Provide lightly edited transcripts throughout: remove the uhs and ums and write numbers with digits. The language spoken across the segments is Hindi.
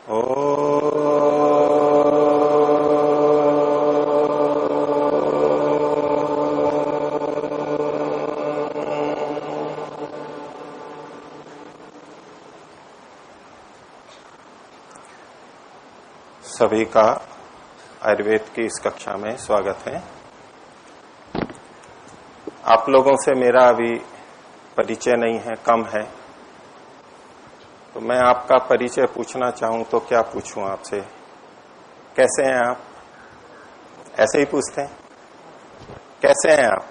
सभी का आयुर्वेद की इस कक्षा में स्वागत है। आप लोगों से मेरा अभी परिचय नहीं है, कम है, तो मैं आपका परिचय पूछना चाहूं तो क्या पूछूं आपसे? कैसे हैं आप? ऐसे ही पूछते हैं, कैसे हैं आप?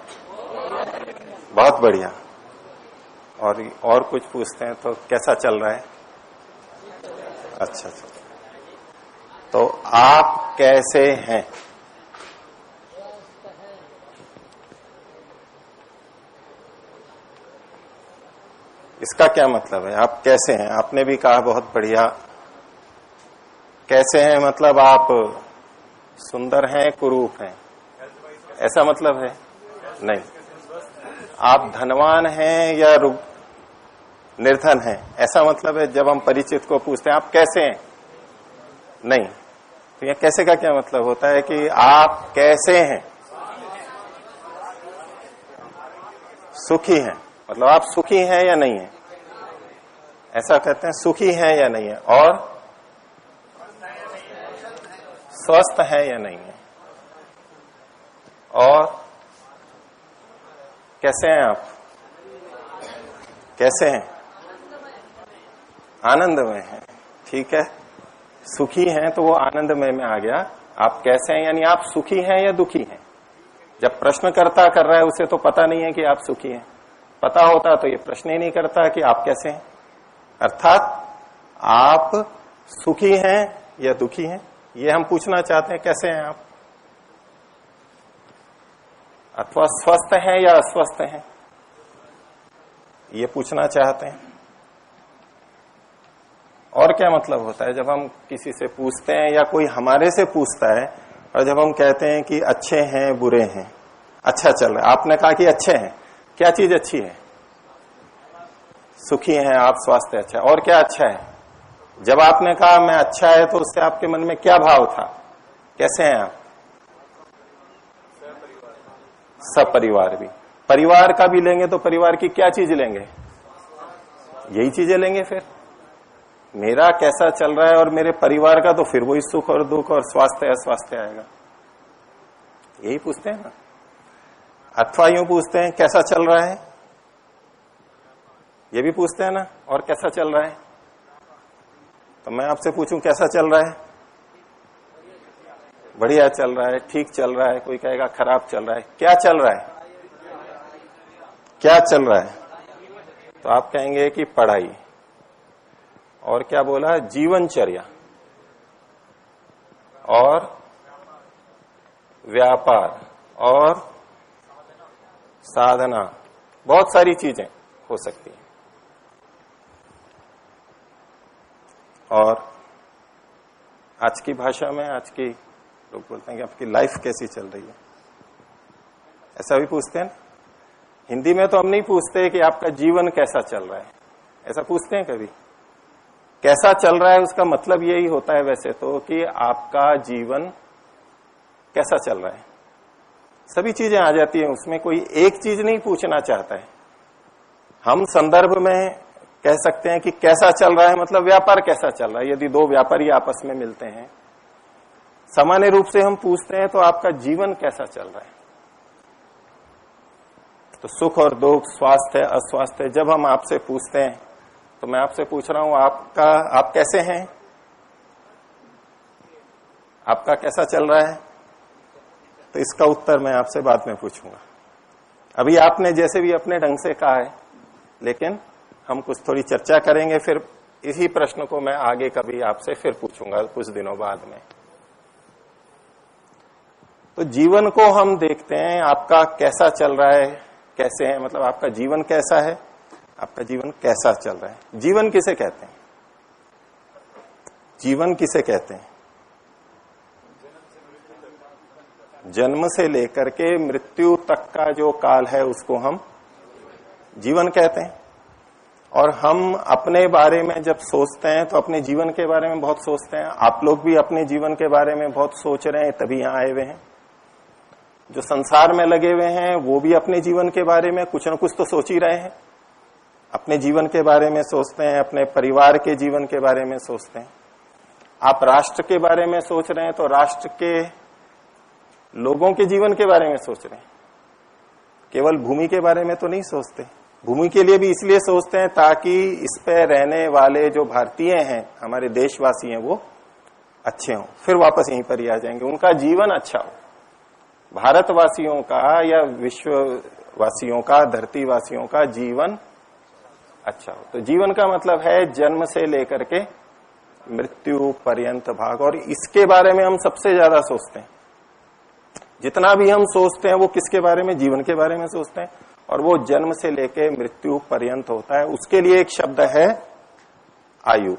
बहुत बढ़िया। और कुछ पूछते हैं तो कैसा चल रहा है? अच्छा। तो आप कैसे हैं? इसका क्या मतलब है? आप कैसे हैं? आपने भी कहा बहुत बढ़िया। कैसे हैं मतलब आप सुंदर हैं, कुरूप हैं, ऐसा मतलब है? नहीं। आप धनवान हैं या निर्धन हैं, ऐसा मतलब है? जब हम परिचित को पूछते हैं आप कैसे हैं, नहीं, तो यह कैसे का क्या मतलब होता है कि आप कैसे हैं? सुखी हैं, मतलब आप सुखी हैं या नहीं है, ऐसा कहते हैं। सुखी हैं या नहीं है, और स्वस्थ है या नहीं है, और कैसे हैं आप? कैसे हैं? आनंदमय हैं, ठीक है। सुखी हैं तो वो आनंदमय में आ गया। आप कैसे हैं यानी आप सुखी हैं या दुखी हैं। जब प्रश्नकर्ता कर रहा है उसे तो पता नहीं है कि आप सुखी हैं, पता होता तो ये प्रश्न ही नहीं करता कि आप कैसे हैं। अर्थात आप सुखी हैं या दुखी हैं, ये हम पूछना चाहते हैं, कैसे हैं आप? अथवा स्वस्थ हैं या अस्वस्थ हैं, ये पूछना चाहते हैं। और क्या मतलब होता है जब हम किसी से पूछते हैं या कोई हमारे से पूछता है, और जब हम कहते हैं कि अच्छे हैं, बुरे हैं, अच्छा चल रहा है। आपने कहा कि अच्छे हैं, क्या चीज अच्छी है? सुखी हैं आप, स्वास्थ्य अच्छा है, और क्या अच्छा है? जब आपने कहा मैं अच्छा है तो उससे आपके मन में क्या भाव था? कैसे हैं आप? सपरिवार भी। परिवार का भी लेंगे तो परिवार की क्या चीज लेंगे? यही चीजें लेंगे। फिर मेरा कैसा चल रहा है और मेरे परिवार का, तो फिर वही सुख और दुख और स्वास्थ्य अस्वास्थ्य आएगा। यही पूछते हैं ना। अथवा यूं पूछते हैं कैसा चल रहा है, ये भी पूछते हैं ना। और कैसा चल रहा है, तो मैं आपसे पूछूं कैसा चल रहा है? बढ़िया चल रहा है, ठीक चल रहा है। कोई कहेगा खराब चल रहा है। क्या चल रहा है? क्या चल रहा है? तो आप कहेंगे कि पढ़ाई। और क्या बोला? जीवनचर्या और व्यापार और साधना, बहुत सारी चीजें हो सकती हैं। और आज की भाषा में, आज की लोग बोलते हैं कि आपकी लाइफ कैसी चल रही है, ऐसा भी पूछते हैं। हिंदी में तो हम नहीं पूछते कि आपका जीवन कैसा चल रहा है, ऐसा पूछते हैं कभी? कैसा चल रहा है उसका मतलब यही होता है वैसे तो कि आपका जीवन कैसा चल रहा है। सभी चीजें आ जाती हैं उसमें, कोई एक चीज नहीं पूछना चाहता है। हम संदर्भ में कह सकते हैं कि कैसा चल रहा है, मतलब व्यापार कैसा चल रहा है। यदि दो व्यापारी आपस में मिलते हैं, सामान्य रूप से हम पूछते हैं तो आपका जीवन कैसा चल रहा है। तो सुख और दुख, स्वास्थ्य अस्वास्थ्य, जब हम आपसे पूछते हैं तो मैं आपसे पूछ रहा हूं आप कैसे हैं, आपका कैसा चल रहा है? तो इसका उत्तर मैं आपसे बाद में पूछूंगा। अभी आपने जैसे भी अपने ढंग से कहा है, लेकिन हम कुछ थोड़ी चर्चा करेंगे, फिर इसी प्रश्न को मैं आगे कभी आपसे फिर पूछूंगा कुछ दिनों बाद में। तो जीवन को हम देखते हैं, आपका कैसा चल रहा है, कैसे है, मतलब आपका जीवन कैसा है, आपका जीवन कैसा चल रहा है। जीवन किसे कहते हैं? जीवन किसे कहते हैं? जन्म से लेकर के मृत्यु तक का जो काल है उसको हम जीवन कहते हैं। और हम अपने बारे में जब सोचते हैं तो अपने जीवन के बारे में बहुत सोचते हैं। आप लोग भी अपने जीवन के बारे में बहुत सोच रहे हैं, तभी यहां आए हुए हैं। जो संसार में लगे हुए हैं वो भी अपने जीवन के बारे में कुछ न कुछ तो सोच ही रहे हैं। अपने जीवन के बारे में सोचते हैं, अपने परिवार के जीवन के बारे में सोचते हैं। आप राष्ट्र के बारे में सोच रहे हैं तो राष्ट्र के लोगों के जीवन के बारे में सोच रहे हैं, केवल भूमि के बारे में तो नहीं सोचते। भूमि के लिए भी इसलिए सोचते हैं ताकि इस पे रहने वाले जो भारतीय हैं, हमारे देशवासी हैं, वो अच्छे हों, फिर वापस यहीं पर ही आ जाएंगे, उनका जीवन अच्छा हो। भारतवासियों का या विश्ववासियों का, धरतीवासियों का जीवन अच्छा हो। तो जीवन का मतलब है जन्म से लेकर के मृत्यु पर्यंत भाग, और इसके बारे में हम सबसे ज्यादा सोचते हैं। जितना भी हम सोचते हैं वो किसके बारे में? जीवन के बारे में सोचते हैं, और वो जन्म से लेकर मृत्यु पर्यंत होता है। उसके लिए एक शब्द है आयु।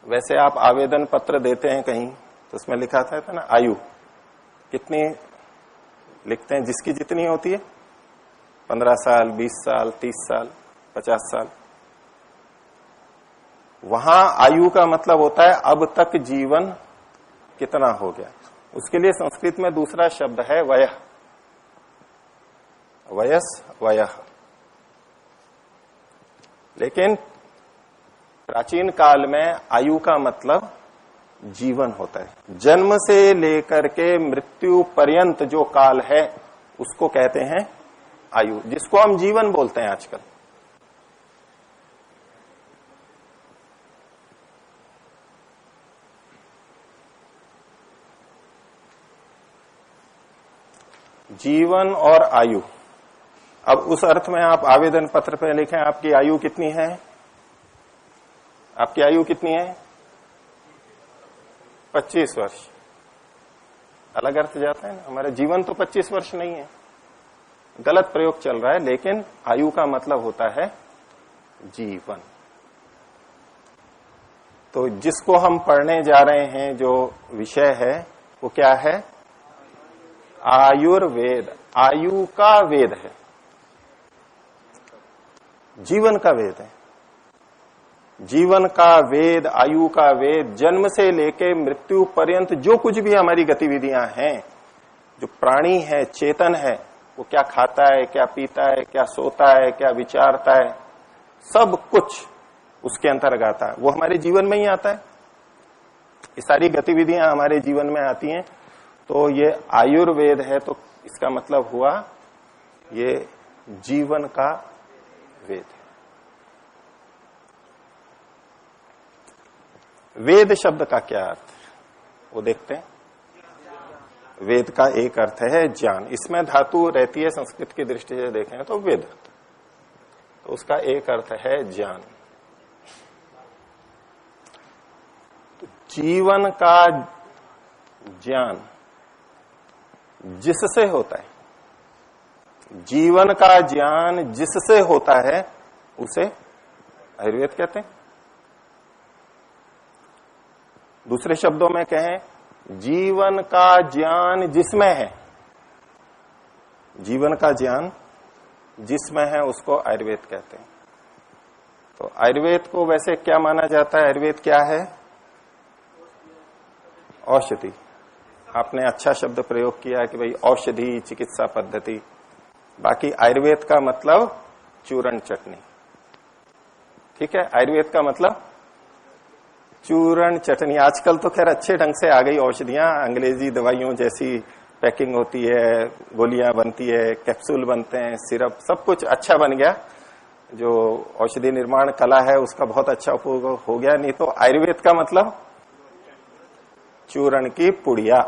वैसे आप आवेदन पत्र देते हैं कहीं तो उसमें लिखा था ना आयु कितनी लिखते हैं, जिसकी जितनी होती है, 15 साल, 20 साल, 30 साल, 50 साल। वहां आयु का मतलब होता है अब तक जीवन कितना हो गया। उसके लिए संस्कृत में दूसरा शब्द है वयः, वयस, वयः। लेकिन प्राचीन काल में आयु का मतलब जीवन होता है। जन्म से लेकर के मृत्यु पर्यंत जो काल है उसको कहते हैं आयु, जिसको हम जीवन बोलते हैं आजकल। जीवन और आयु। अब उस अर्थ में आप आवेदन पत्र पे लिखें आपकी आयु कितनी है, आपकी आयु कितनी है? 25 वर्ष। अलग अर्थ जाता है ना, हमारा जीवन तो 25 वर्ष नहीं है, गलत प्रयोग चल रहा है। लेकिन आयु का मतलब होता है जीवन। तो जिसको हम पढ़ने जा रहे हैं, जो विषय है वो क्या है? आयुर्वेद। आयु का वेद है, जीवन का वेद है। जीवन का वेद, आयु का वेद, जन्म से लेके मृत्यु पर्यंत जो कुछ भी हमारी गतिविधियां हैं, जो प्राणी है, चेतन है, वो क्या खाता है, क्या पीता है, क्या सोता है, क्या विचारता है, सब कुछ उसके अंतर्गत आता है। वो हमारे जीवन में ही आता है। ये सारी गतिविधियां हमारे जीवन में आती हैं। तो ये आयुर्वेद है, तो इसका मतलब हुआ ये जीवन का वेद है। वेद शब्द का क्या अर्थ है वो देखते हैं। वेद का एक अर्थ है ज्ञान। इसमें धातु रहती है, संस्कृत की दृष्टि से देखें तो वेद, तो उसका एक अर्थ है ज्ञान। तो जीवन का ज्ञान जिससे होता है, जीवन का ज्ञान जिससे होता है उसे आयुर्वेद कहते हैं। दूसरे शब्दों में कहें, जीवन का ज्ञान जिसमें है, जीवन का ज्ञान जिसमें है उसको आयुर्वेद कहते हैं। तो आयुर्वेद को वैसे क्या माना जाता है? आयुर्वेद क्या है? औषधि। आपने अच्छा शब्द प्रयोग किया कि भाई औषधि, चिकित्सा पद्धति। बाकी आयुर्वेद का मतलब चूर्ण चटनी, ठीक है। आयुर्वेद का मतलब चूर्ण चटनी। आजकल तो खैर अच्छे ढंग से आ गई औषधियां, अंग्रेजी दवाइयों जैसी पैकिंग होती है, गोलियां बनती है, कैप्सूल बनते हैं, सिरप, सब कुछ अच्छा बन गया। जो औषधि निर्माण कला है उसका बहुत अच्छा उपयोग हो गया। नहीं तो आयुर्वेद का मतलब चूर्ण की पुड़िया,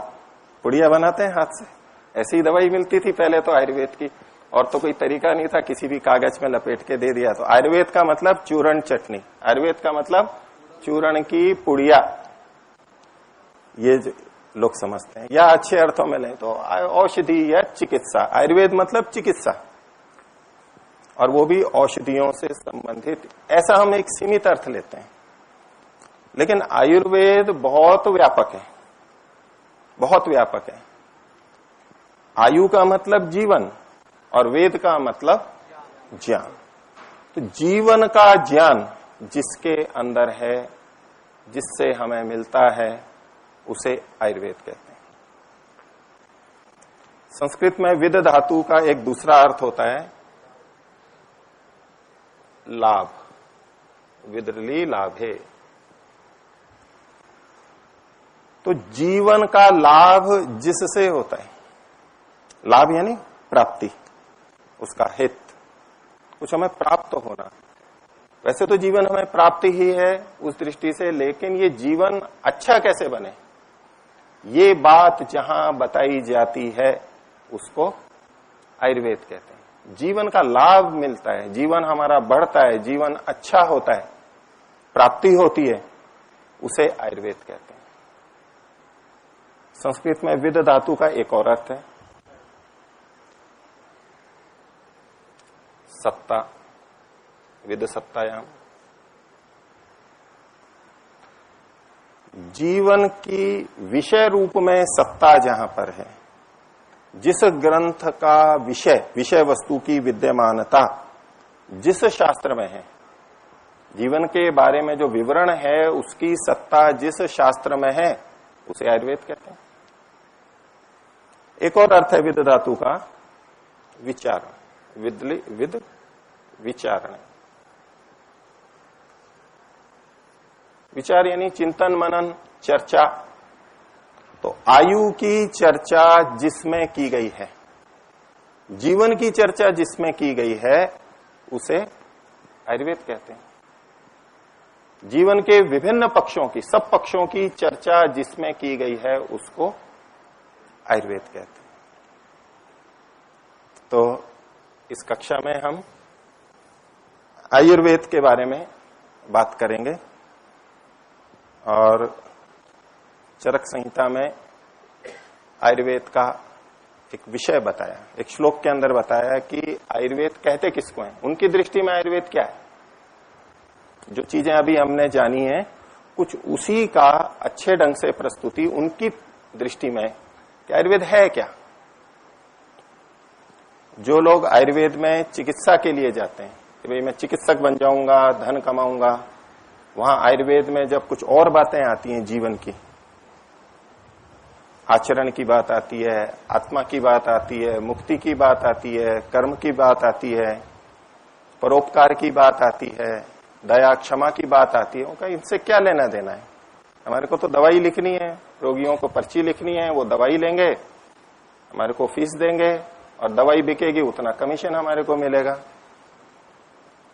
पुड़िया बनाते हैं हाथ से, ऐसी ही दवाई मिलती थी पहले तो आयुर्वेद की, और तो कोई तरीका नहीं था, किसी भी कागज में लपेट के दे दिया। तो आयुर्वेद का मतलब चूर्ण चटनी, आयुर्वेद का मतलब चूर्ण की पुड़िया, ये लोग समझते हैं। या अच्छे अर्थों में लें तो औषधि या चिकित्सा। आयुर्वेद मतलब चिकित्सा, और वो भी औषधियों से संबंधित, ऐसा हम एक सीमित अर्थ लेते हैं। लेकिन आयुर्वेद बहुत व्यापक है, बहुत व्यापक है। आयु का मतलब जीवन, और वेद का मतलब ज्ञान। तो जीवन का ज्ञान जिसके अंदर है, जिससे हमें मिलता है, उसे आयुर्वेद कहते हैं। संस्कृत में विद धातु का एक दूसरा अर्थ होता है लाभ, विदली लाभे। तो जीवन का लाभ जिससे होता है, लाभ यानी प्राप्ति, उसका हित, कुछ हमें प्राप्त होना। वैसे तो जीवन हमें प्राप्ति ही है उस दृष्टि से, लेकिन ये जीवन अच्छा कैसे बने, ये बात जहां बताई जाती है उसको आयुर्वेद कहते हैं। जीवन का लाभ मिलता है, जीवन हमारा बढ़ता है, जीवन अच्छा होता है, प्राप्ति होती है, उसे आयुर्वेद कहते हैं। संस्कृत में विद धातु का एक और अर्थ है सत्ता, विद सत्तायाम। जीवन की विषय रूप में सत्ता जहां पर है, जिस ग्रंथ का विषय वस्तु की विद्यमानता जिस शास्त्र में है, जीवन के बारे में जो विवरण है उसकी सत्ता जिस शास्त्र में है, उसे आयुर्वेद कहते हैं। एक और अर्थ है विद धातु का विचार, विद विचारण। विचार यानी चिंतन मनन चर्चा। तो आयु की चर्चा जिसमें की गई है, जीवन की चर्चा जिसमें की गई है, उसे आयुर्वेद कहते हैं। जीवन के विभिन्न पक्षों की, सब पक्षों की चर्चा जिसमें की गई है, उसको आयुर्वेद कहते हैं। तो इस कक्षा में हम आयुर्वेद के बारे में बात करेंगे और चरक संहिता में आयुर्वेद का एक विषय बताया, एक श्लोक के अंदर बताया कि आयुर्वेद कहते किसको हैं, उनकी दृष्टि में आयुर्वेद क्या है। जो चीजें अभी हमने जानी है, कुछ उसी का अच्छे ढंग से प्रस्तुति उनकी दृष्टि में कि आयुर्वेद है क्या। जो लोग आयुर्वेद में चिकित्सा के लिए जाते हैं कि भाई मैं चिकित्सक बन जाऊंगा, धन कमाऊंगा, वहां आयुर्वेद में जब कुछ और बातें आती हैं, जीवन की, आचरण की बात आती है, आत्मा की बात आती है, मुक्ति की बात आती है, कर्म की बात आती है, परोपकार की बात आती है, दया क्षमा की बात आती है, उनका इनसे क्या लेना देना है। हमारे को तो दवाई लिखनी है, रोगियों को पर्ची लिखनी है, वो दवाई लेंगे, हमारे को फीस देंगे और दवाई बिकेगी, उतना कमीशन हमारे को मिलेगा।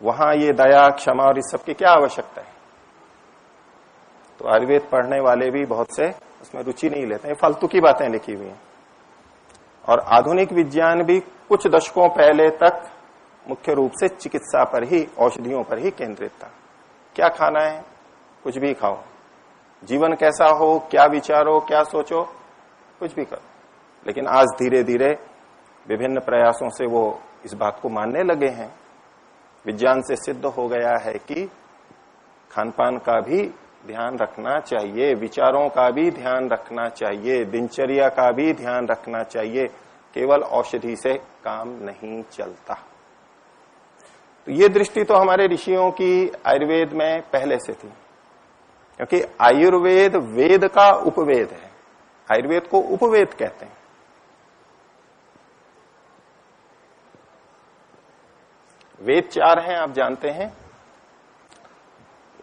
वहां ये दया क्षमा और इस सब की क्या आवश्यकता है। तो आयुर्वेद पढ़ने वाले भी बहुत से उसमें रुचि नहीं लेते हैं, फालतू की बातें लिखी हुई हैं। और आधुनिक विज्ञान भी कुछ दशकों पहले तक मुख्य रूप से चिकित्सा पर ही, औषधियों पर ही केंद्रित था। क्या खाना है, कुछ भी खाओ, जीवन कैसा हो, क्या विचारो, क्या सोचो, कुछ भी करो। लेकिन आज धीरे धीरे विभिन्न प्रयासों से वो इस बात को मानने लगे हैं। विज्ञान से सिद्ध हो गया है कि खान पान का भी ध्यान रखना चाहिए, विचारों का भी ध्यान रखना चाहिए, दिनचर्या का भी ध्यान रखना चाहिए। केवल औषधि से काम नहीं चलता। तो ये दृष्टि तो हमारे ऋषियों की आयुर्वेद में पहले से थी, क्योंकि आयुर्वेद वेद का उपवेद है। आयुर्वेद को उपवेद कहते हैं। वेद 4 हैं, आप जानते हैं।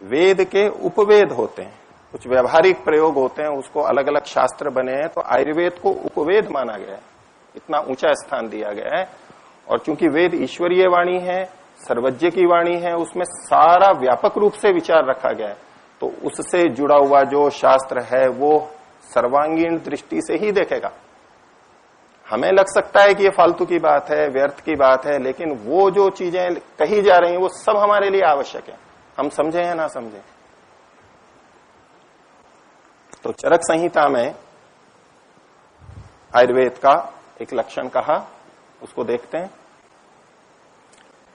वेद के उपवेद होते हैं, कुछ व्यवहारिक प्रयोग होते हैं, उसको अलग अलग शास्त्र बने हैं। तो आयुर्वेद को उपवेद माना गया है, इतना ऊंचा स्थान दिया गया है। और चूंकि वेद ईश्वरीय वाणी है, सर्वज्ञ की वाणी है, उसमें सारा व्यापक रूप से विचार रखा गया है। तो उससे जुड़ा हुआ जो शास्त्र है वो सर्वांगीण दृष्टि से ही देखेगा। हमें लग सकता है कि ये फालतू की बात है, व्यर्थ की बात है, लेकिन वो जो चीजें कही जा रही हैं वो सब हमारे लिए आवश्यक है, हम समझे या ना समझे। तो चरक संहिता में आयुर्वेद का एक लक्षण कहा, उसको देखते हैं।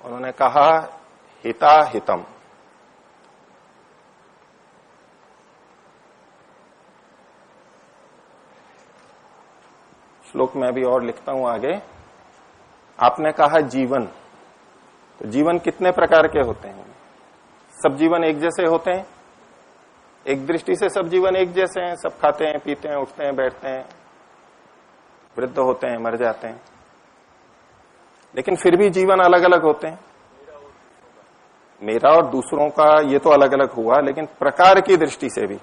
उन्होंने कहा हिता हितम। श्लोक में अभी और लिखता हूं आगे। आपने कहा जीवन, तो जीवन कितने प्रकार के होते हैं? सब जीवन एक जैसे होते हैं? एक दृष्टि से सब जीवन एक जैसे हैं, सब खाते हैं, पीते हैं, उठते हैं, बैठते हैं, वृद्ध होते हैं, मर जाते हैं, लेकिन फिर भी जीवन अलग अलग होते हैं। मेरा और दूसरों का ये तो अलग अलग हुआ, लेकिन प्रकार की दृष्टि से भी,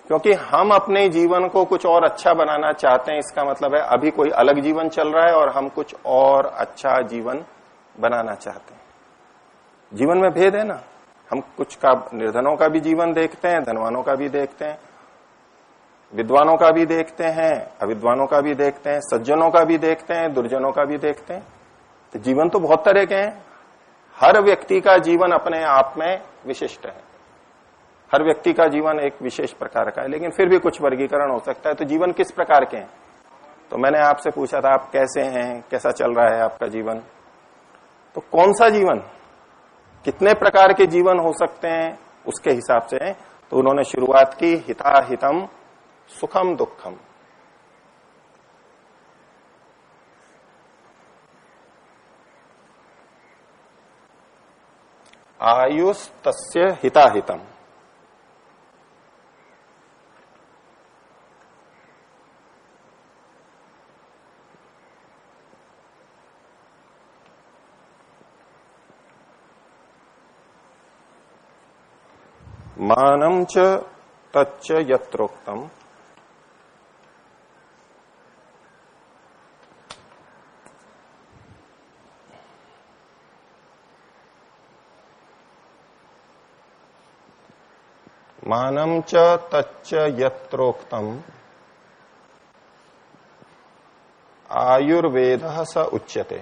क्योंकि हम अपने जीवन को कुछ और अच्छा बनाना चाहते हैं, इसका मतलब है अभी कोई अलग जीवन चल रहा है और हम कुछ और अच्छा जीवन बनाना चाहते हैं। जीवन में भेद है ना, हम कुछ का निर्धनों का भी जीवन देखते हैं, धनवानों का भी देखते हैं, विद्वानों का भी देखते हैं, अविद्वानों का भी देखते हैं, सज्जनों का भी देखते हैं, दुर्जनों का भी देखते हैं। तो जीवन तो बहुत तरह के हैं। हर व्यक्ति का जीवन अपने आप में विशिष्ट है, हर व्यक्ति का जीवन एक विशेष प्रकार का है, लेकिन फिर भी कुछ वर्गीकरण हो सकता है। तो जीवन किस प्रकार के हैं? तो मैंने आपसे पूछा था आप कैसे हैं, कैसा चल रहा है आपका जीवन, तो कौन सा जीवन, कितने प्रकार के जीवन हो सकते हैं, उसके हिसाब से है। तो उन्होंने शुरुआत की हिताहितम सुखम दुखम। आयुष तस्य हिताहितम। मानम च तच्च यत्रोक्तम। मानम च तच्च यत्रोक्तम आयुर्वेदः स उच्यते।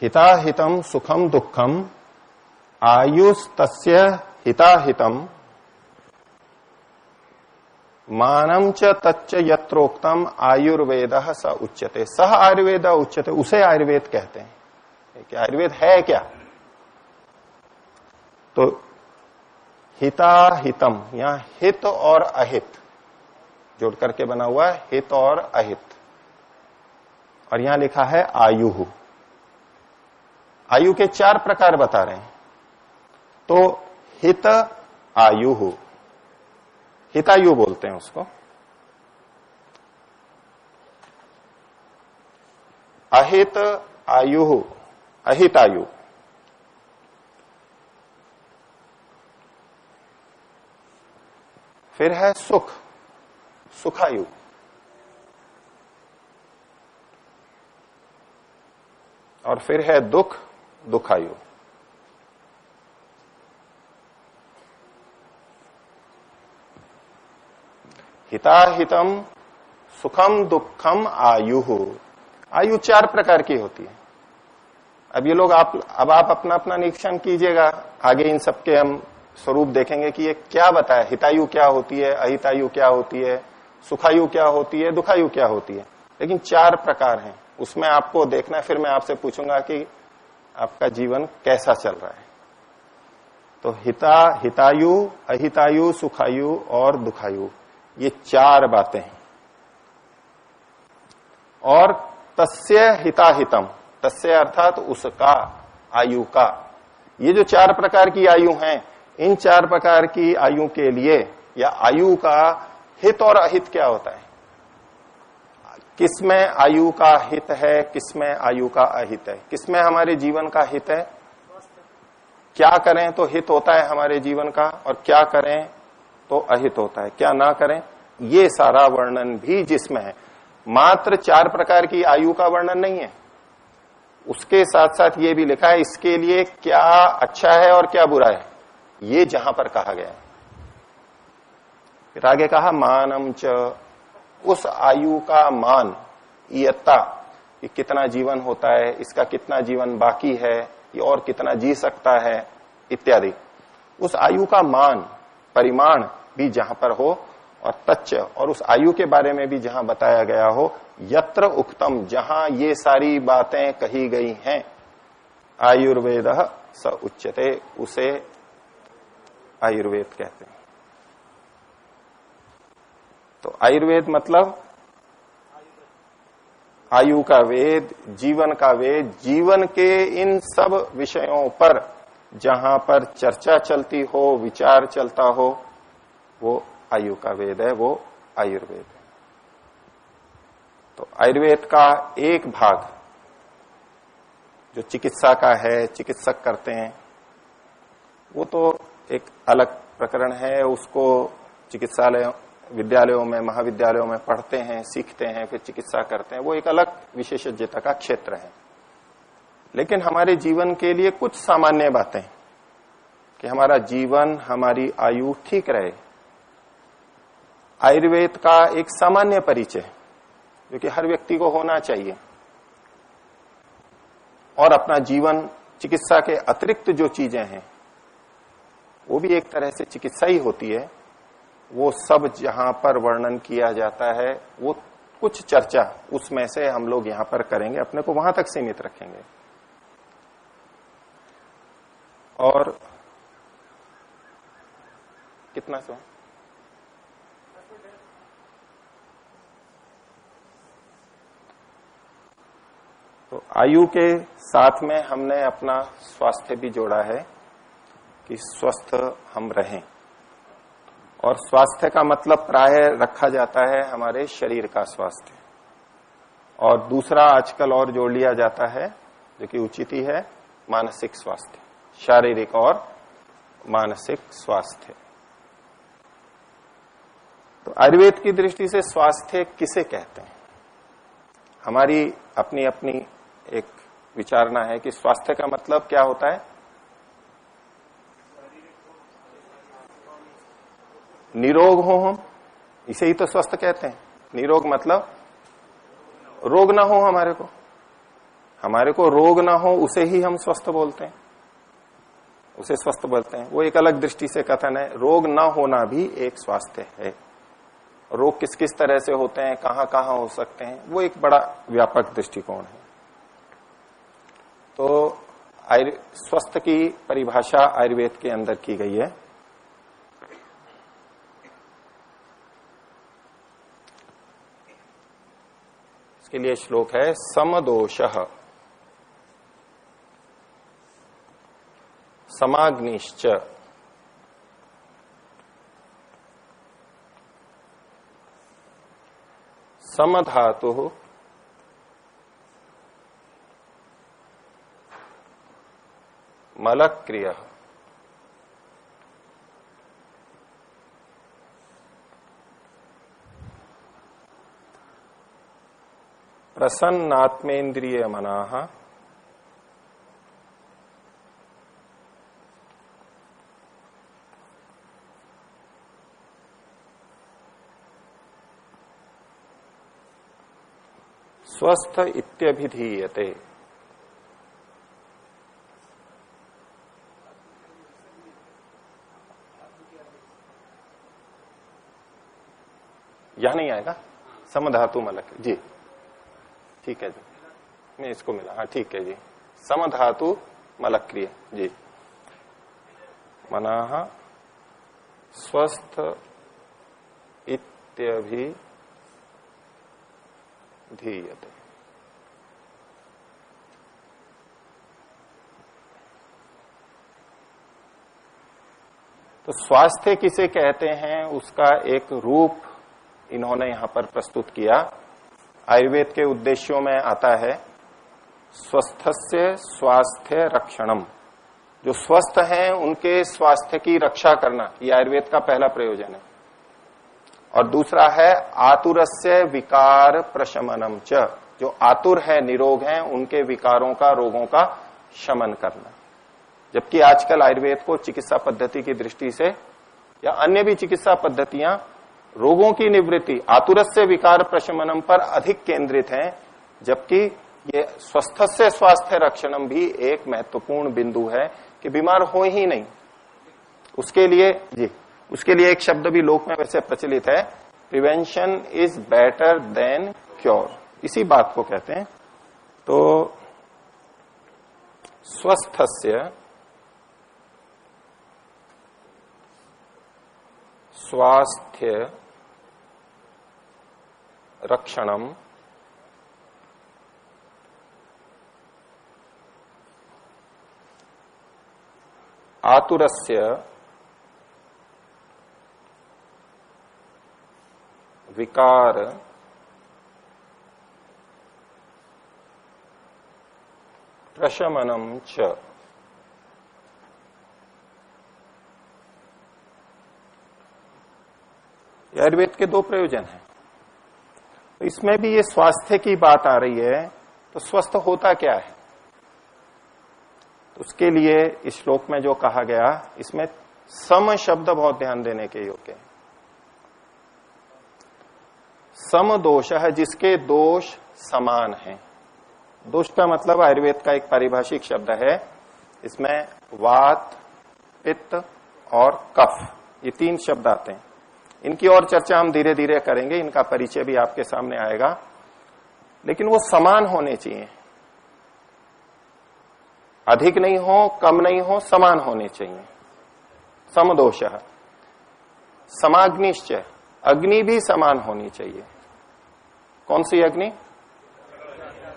हिताहितम सुखम दुखम आयुष तस्य हिताहितम मानम च तच्च यत्रोक्तम आयुर्वेदः स उच्यते। सह आयुर्वेद उच्यते, उसे आयुर्वेद कहते हैं। क्या आयुर्वेद है क्या? तो हिताहितम, यहां हित और अहित जोड़ करके बना हुआ है, हित और अहित, और यहां लिखा है आयु। आयु के 4 प्रकार बता रहे हैं। तो हित आयु, हितायु बोलते हैं उसको। अहित आयु, अहितायु। फिर है सुख, सुखायु। और फिर है दुख, दुखायु। हिताहितम सुखम दुखम आयु। आयु 4 प्रकार की होती है। अब ये लोग अब आप अपना अपना निरीक्षण कीजिएगा, आगे इन सबके हम स्वरूप देखेंगे कि ये क्या बताया। हितायु क्या होती है, अहितायु क्या होती है, सुखायु क्या होती है, दुखायु क्या होती है, लेकिन 4 प्रकार हैं। उसमें आपको देखना है। फिर मैं आपसे पूछूंगा कि आपका जीवन कैसा चल रहा है। तो हितायु, अहितायु, सुखायु और दुखायु, ये 4 बातें हैं। और तस्य हिताहितम, तस्य अर्थात उसका, आयु का। ये जो 4 प्रकार की आयु हैं, इन 4 प्रकार की आयु के लिए या आयु का हित और अहित क्या होता है, किसमें आयु का हित है, किसमें आयु का अहित है, किसमें हमारे जीवन का हित है, क्या करें तो हित होता है हमारे जीवन का, और क्या करें तो अहित होता है, क्या ना करें, ये सारा वर्णन भी जिसमें है। मात्र 4 प्रकार की आयु का वर्णन नहीं है, उसके साथ साथ ये भी लिखा है इसके लिए क्या अच्छा है और क्या बुरा है, ये जहां पर कहा गया है। फिर आगे कहा मानम च, उस आयु का मान, इयत्ता, कि कितना जीवन होता है, इसका कितना जीवन बाकी है, ये और कितना जी सकता है इत्यादि। उस आयु का मान, परिमाण भी जहां पर हो, और तच्च, और उस आयु के बारे में भी जहां बताया गया हो, यत्र उक्तम, जहां ये सारी बातें कही गई हैं। आयुर्वेद स उच्यते, उसे आयुर्वेद कहते हैं। तो आयुर्वेद मतलब आयु का वेद, जीवन का वेद, जीवन के इन सब विषयों पर जहां पर चर्चा चलती हो, विचार चलता हो, वो आयु का वेद है, वो आयुर्वेद है। तो आयुर्वेद का एक भाग जो चिकित्सा का है, चिकित्सक करते हैं, वो तो एक अलग प्रकरण है। उसको चिकित्सालय, विद्यालयों में, महाविद्यालयों में पढ़ते हैं, सीखते हैं, फिर चिकित्सा करते हैं, वो एक अलग विशेषज्ञता का क्षेत्र है। लेकिन हमारे जीवन के लिए कुछ सामान्य बातें कि हमारा जीवन, हमारी आयु ठीक रहे, आयुर्वेद का एक सामान्य परिचय जो कि हर व्यक्ति को होना चाहिए। और अपना जीवन, चिकित्सा के अतिरिक्त जो चीजें हैं वो भी एक तरह से चिकित्सा ही होती है, वो सब जहां पर वर्णन किया जाता है, वो कुछ चर्चा उसमें से हम लोग यहां पर करेंगे, अपने को वहां तक सीमित रखेंगे। और कितना सो तो आयु के साथ में हमने अपना स्वास्थ्य भी जोड़ा है कि स्वस्थ हम रहें। और स्वास्थ्य का मतलब प्राय रखा जाता है हमारे शरीर का स्वास्थ्य, और दूसरा आजकल और जोड़ लिया जाता है जो कि उचित ही है, मानसिक स्वास्थ्य, शारीरिक और मानसिक स्वास्थ्य। तो आयुर्वेद की दृष्टि से स्वास्थ्य किसे कहते हैं, हमारी अपनी अपनी एक विचारना है कि स्वास्थ्य का मतलब क्या होता है। निरोग हो हम, इसे ही तो स्वस्थ कहते हैं। निरोग मतलब रोग ना हो, हमारे को रोग ना हो, उसे ही हम स्वस्थ बोलते हैं, उसे स्वस्थ बोलते हैं। वो एक अलग दृष्टि से कथन है। रोग ना होना भी एक स्वास्थ्य है। रोग किस किस तरह से होते हैं, कहां कहां हो सकते हैं, वो एक बड़ा व्यापक दृष्टिकोण है। तो स्वस्थ की परिभाषा आयुर्वेद के अंदर की गई है। इसके लिए श्लोक है, समदोषः समाग्निश्च समधातुः मलक्रियः प्रसन्नात्मेन्द्रिय मनाः स्वस्थ इत्यभिधीयते। यह नहीं आएगा, समधातु मलक जी, ठीक है जी, मैं इसको मिला, हाँ ठीक है जी, समधातु मलक्रिय जी, मनाः स्वस्थ इत्यभिधीयते। तो स्वास्थ्य किसे कहते हैं, उसका एक रूप इन्होंने यहां पर प्रस्तुत किया। आयुर्वेद के उद्देश्यों में आता है स्वस्थस्य स्वास्थ्य रक्षणम, जो स्वस्थ हैं उनके स्वास्थ्य की रक्षा करना, ये आयुर्वेद का पहला प्रयोजन है। और दूसरा है आतुरस्य विकार प्रशमनम च, जो आतुर है, निरोग हैं, उनके विकारों का, रोगों का शमन करना। जबकि आजकल आयुर्वेद को चिकित्सा पद्धति की दृष्टि से या अन्य भी चिकित्सा पद्धतियां रोगों की निवृत्ति, आतुरस्य विकार प्रशमनम पर अधिक केंद्रित हैं, जबकि ये स्वस्थस्य स्वास्थ्य रक्षणम भी एक महत्वपूर्ण बिंदु है कि बीमार हो ही नहीं। उसके लिए जी, उसके लिए एक शब्द भी लोक में वैसे प्रचलित है, prevention is better than cure, इसी बात को कहते हैं। तो स्वस्थस्य स्वास्थ्य रक्षणम आतुरस्य विकार प्रशमनम च। आयुर्वेद के दो प्रयोजन हैं। तो इसमें भी ये स्वास्थ्य की बात आ रही है, तो स्वस्थ होता क्या है? तो उसके लिए इस श्लोक में जो कहा गया, इसमें सम शब्द बहुत ध्यान देने के योग्य है। सम दोष है, जिसके दोष समान हैं। दोष का मतलब आयुर्वेद का एक पारिभाषिक शब्द है। इसमें वात, पित्त और कफ, ये तीन शब्द आते हैं। इनकी और चर्चा हम धीरे धीरे करेंगे, इनका परिचय भी आपके सामने आएगा, लेकिन वो समान होने चाहिए। अधिक नहीं हो, कम नहीं हो, समान होने चाहिए। समदोष। समाग्निश्च, अग्नि भी समान होनी चाहिए। कौन सी अग्नि?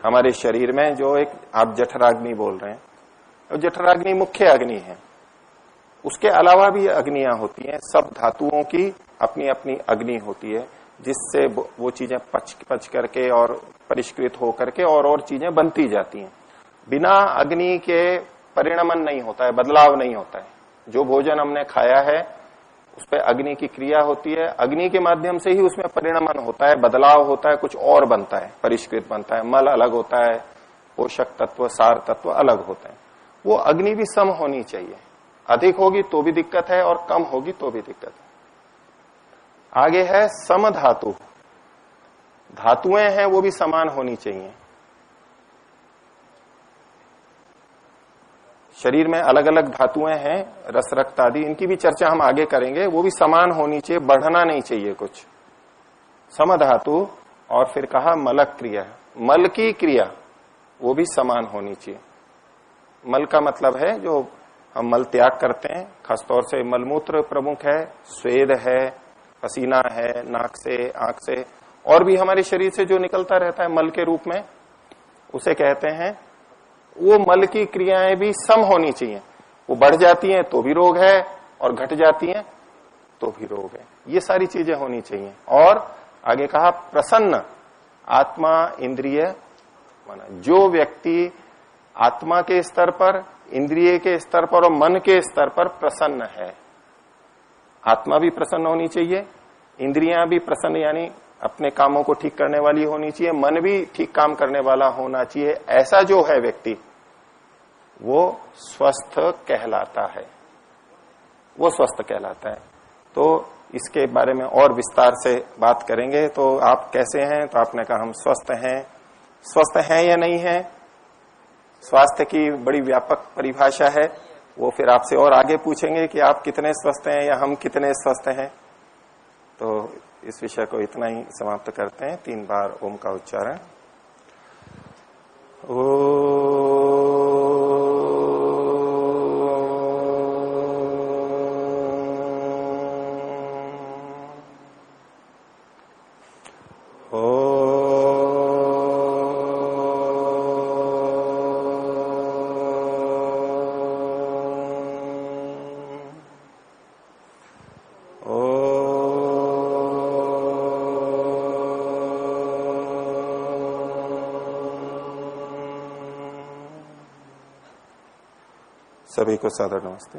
हमारे शरीर में जो एक आप जठराग्नि बोल रहे हैं, तो जठराग्नि मुख्य अग्नि है। उसके अलावा भी अग्नियां होती हैं। सब धातुओं की अपनी अपनी अग्नि होती है, जिससे वो चीजें पच करके और परिष्कृत होकर के और चीजें बनती जाती हैं। बिना अग्नि के परिणमन नहीं होता है, बदलाव नहीं होता है। जो भोजन हमने खाया है उस पर अग्नि की क्रिया होती है, अग्नि के माध्यम से ही उसमें परिणमन होता है, बदलाव होता है, कुछ और बनता है, परिष्कृत बनता है। मल अलग होता है, पोषक तत्व, सार तत्व अलग होते हैं। वो अग्नि भी सम होनी चाहिए। अधिक होगी तो भी दिक्कत है और कम होगी तो भी दिक्कत है। आगे है सम धातु। धातुएं हैं वो भी समान होनी चाहिए। शरीर में अलग अलग धातुएं हैं, रस, रक्त आदि, इनकी भी चर्चा हम आगे करेंगे। वो भी समान होनी चाहिए, बढ़ना नहीं चाहिए कुछ। सम धातु। और फिर कहा मलक क्रिया, मल की क्रिया वो भी समान होनी चाहिए। मल का मतलब है जो हम मल त्याग करते हैं, खासतौर से मलमूत्र प्रमुख है, स्वेद है, पसीना है, नाक से, आंख से, और भी हमारे शरीर से जो निकलता रहता है मल के रूप में, उसे कहते हैं। वो मल की क्रियाएं भी सम होनी चाहिए। वो बढ़ जाती हैं तो भी रोग है, और घट जाती हैं तो भी रोग है। ये सारी चीजें होनी चाहिए। और आगे कहा प्रसन्न आत्मा इंद्रिय माना, जो व्यक्ति आत्मा के स्तर पर, इंद्रिय के स्तर पर और मन के स्तर पर प्रसन्न है। आत्मा भी प्रसन्न होनी चाहिए, इंद्रियां भी प्रसन्न यानी अपने कामों को ठीक करने वाली होनी चाहिए, मन भी ठीक काम करने वाला होना चाहिए। ऐसा जो है व्यक्ति, वो स्वस्थ कहलाता है। वो स्वस्थ कहलाता है। तो इसके बारे में और विस्तार से बात करेंगे। तो आप कैसे हैं? तो आपने कहा हम स्वस्थ हैं। स्वस्थ हैं या नहीं है, स्वास्थ्य की बड़ी व्यापक परिभाषा है। वो फिर आपसे और आगे पूछेंगे कि आप कितने स्वस्थ हैं या हम कितने स्वस्थ हैं। तो इस विषय को इतना ही समाप्त करते हैं। 3 बार ओम का उच्चारण। सभी को सादर नमस्ते।